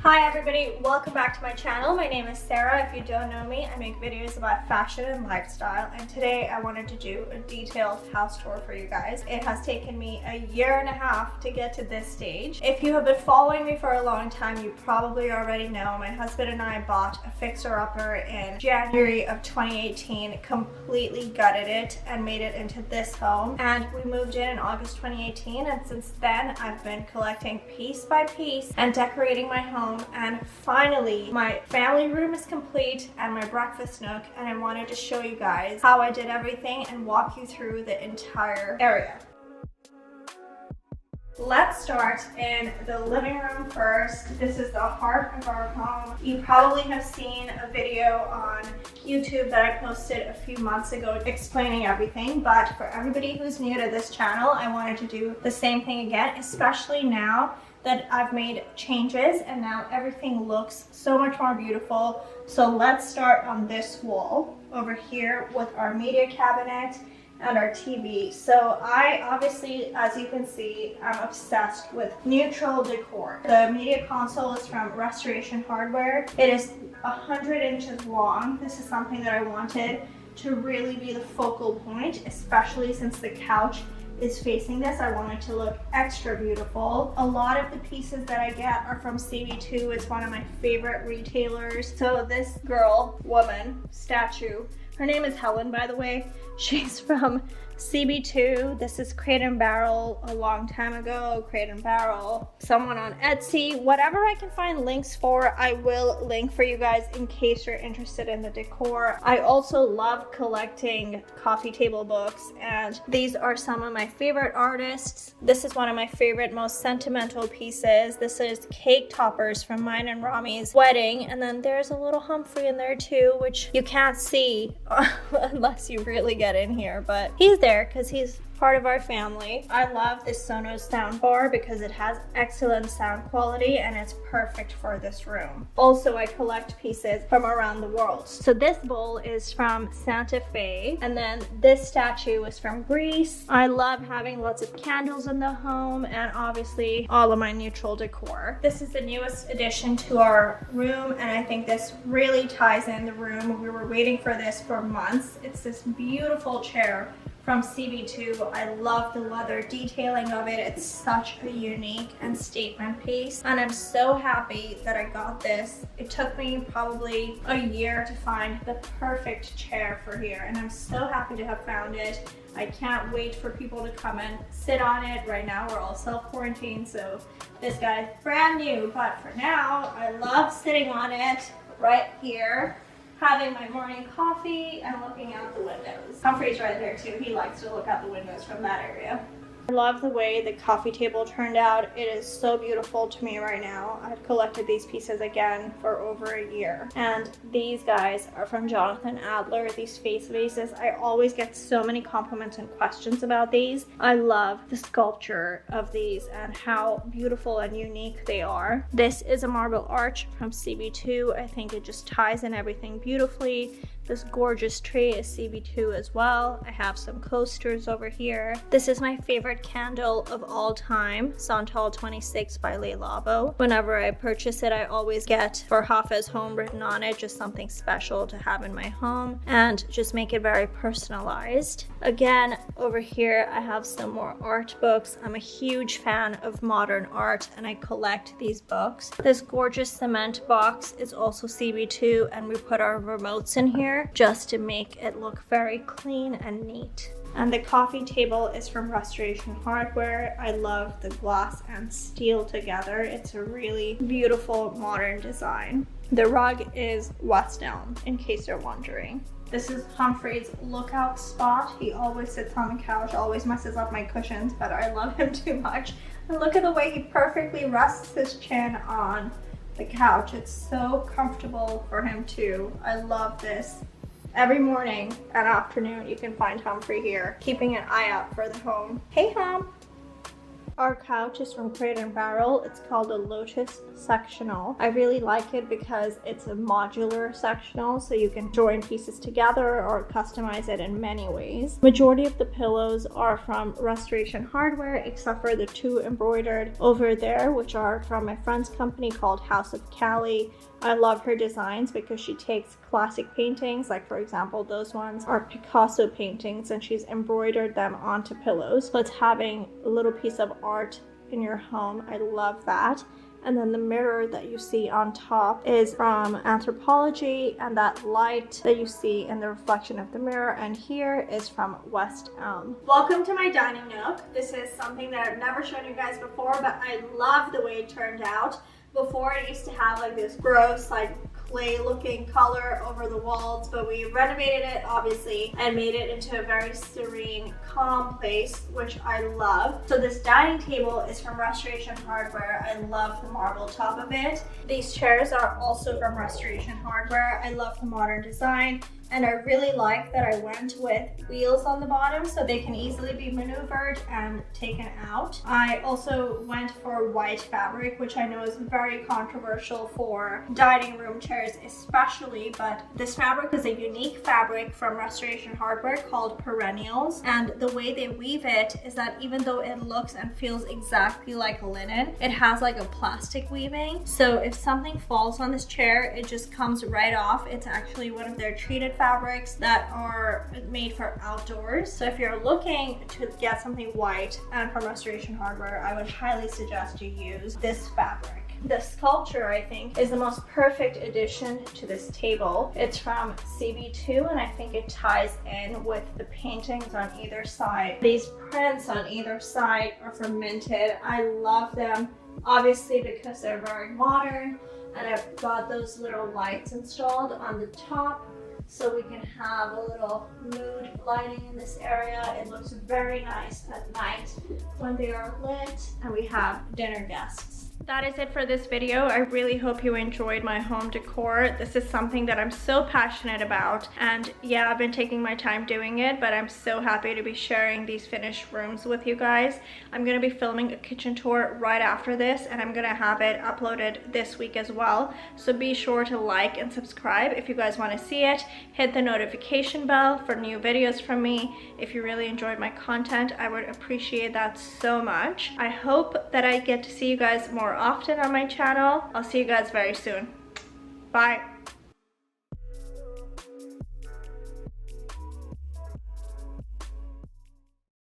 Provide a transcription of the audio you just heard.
Hi everybody, welcome back to my channel. My name is Sarah. If you don't know me, I make videos about fashion and lifestyle, and today I wanted to do a detailed house tour for you guys. It has taken me a year and a half to get to this stage. If you have been following me for a long time, you probably already know my husband and I bought a fixer-upper in January of 2018, completely gutted it and made it into this home, and we moved in August 2018, and since then I've been collecting piece by piece and decorating my home. And finally my family room is complete and my breakfast nook, and I wanted to show you guys how I did everything and walk you through the entire area. Let's start in the living room first. This is the heart of our home. You probably have seen a video on YouTube that I posted a few months ago explaining everything, but for everybody who's new to this channel, I wanted to do the same thing again, especially now that I've made changes and now everything looks so much more beautiful. So let's start on this wall over here with our media cabinet and our TV. So I obviously, as you can see, I'm obsessed with neutral decor. The media console is from Restoration Hardware. It is 100 inches long. This is something that I wanted to really be the focal point, especially since the couch is facing this. I want it to look extra beautiful. A lot of the pieces that I get are from CB2. It's one of my favorite retailers. So this woman, statue, her name is Helen, by the way. She's from CB2. This is Crate and Barrel a long time ago. Crate and Barrel, someone on Etsy. Whatever I can find links for, I will link for you guys in case you're interested in the decor. I also love collecting coffee table books, and these are some of my favorite artists. This is one of my favorite, most sentimental pieces. This is Cake Toppers from mine and Rami's wedding, and then there's a little Humphrey in there too, which you can't see unless you really get in here, but he's there because he's part of our family. I love this Sonos soundbar because it has excellent sound quality and it's perfect for this room. Also, I collect pieces from around the world. So this bowl is from Santa Fe, and then this statue is from Greece. I love having lots of candles in the home, and obviously all of my neutral decor. This is the newest addition to our room, and I think this really ties in the room. We were waiting for this for months. It's this beautiful chair from CB2. I love the leather detailing of it. It's such a unique and statement piece, and I'm so happy that I got this. It took me probably a year to find the perfect chair for here, and I'm so happy to have found it. I can't wait for people to come and sit on it. Right now we're all self-quarantined, so this guy's brand new, but for now I love sitting on it right here, having my morning coffee and looking out the windows. Humphrey's right there too. He likes to look out the windows from that area. I love the way the coffee table turned out. It is so beautiful to me right now. I've collected these pieces again for over a year. And these guys are from Jonathan Adler, these face vases. I always get so many compliments and questions about these. I love the sculpture of these and how beautiful and unique they are. This is a marble arch from CB2. I think it just ties in everything beautifully. This gorgeous tray is CB2 as well. I have some coasters over here. This is my favorite candle of all time, Santal 26 by Le Labo. Whenever I purchase it, I always get for Hafez home written on it, just something special to have in my home and just make it very personalized. Again, over here I have some more art books. I'm a huge fan of modern art and I collect these books. This gorgeous cement box is also CB2, and we put our remotes in here just to make it look very clean and neat. And the coffee table is from Restoration Hardware. I love the glass and steel together. It's a really beautiful modern design. The rug is West Elm, in case you're wondering. This is Humphrey's lookout spot. He always sits on the couch, always messes up my cushions, but I love him too much. And look at the way he perfectly rests his chin on the couch. It's so comfortable for him too. I love this. Every morning and afternoon you can find Humphrey here, keeping an eye out for the home. Hey Hum! Our couch is from Crate and Barrel. It's called a Lotus sectional. I really like it because it's a modular sectional, so you can join pieces together or customize it in many ways. Majority of the pillows are from Restoration Hardware, except for the two embroidered over there, which are from my friend's company called House of Cali. I love her designs because she takes classic paintings, like for example those ones are Picasso paintings, and she's embroidered them onto pillows. So it's having a little piece of art in your home. I love that. And then the mirror that you see on top is from Anthropology, and that light that you see in the reflection of the mirror and here is from West Elm. Welcome to my dining nook. This is something that I've never shown you guys before, but I love the way it turned out. Before, it used to have like this gross like clay looking color over the walls, but we renovated it obviously and made it into a very serene, calm place, which I love. So this dining table is from Restoration Hardware. I love the marble top of it. These chairs are also from Restoration Hardware. I love the modern design. And I really like that I went with wheels on the bottom so they can easily be maneuvered and taken out. I also went for white fabric, which I know is very controversial for dining room chairs especially, but this fabric is a unique fabric from Restoration Hardware called Perennials. And the way they weave it is that even though it looks and feels exactly like linen, it has like a plastic weaving. So if something falls on this chair, it just comes right off. It's actually one of their treated fabrics that are made for outdoors. So if you're looking to get something white and from Restoration Hardware, I would highly suggest you use this fabric. The sculpture, I think, is the most perfect addition to this table. It's from CB2, and I think it ties in with the paintings on either side. These prints on either side are from Minted. I love them, obviously, because they're very modern, and I've got those little lights installed on the top so we can have a little mood lighting in this area. It looks very nice at night when they are lit and we have dinner guests. That is it for this video. I really hope you enjoyed my home decor. This is something that I'm so passionate about, and yeah, I've been taking my time doing it, but I'm so happy to be sharing these finished rooms with you guys. I'm gonna be filming a kitchen tour right after this, and I'm gonna have it uploaded this week as well. So be sure to like and subscribe if you guys want to see it. Hit the notification bell for new videos from me. If you really enjoyed my content, I would appreciate that so much. I hope that I get to see you guys more often on my channel. I'll see you guys very soon. Bye.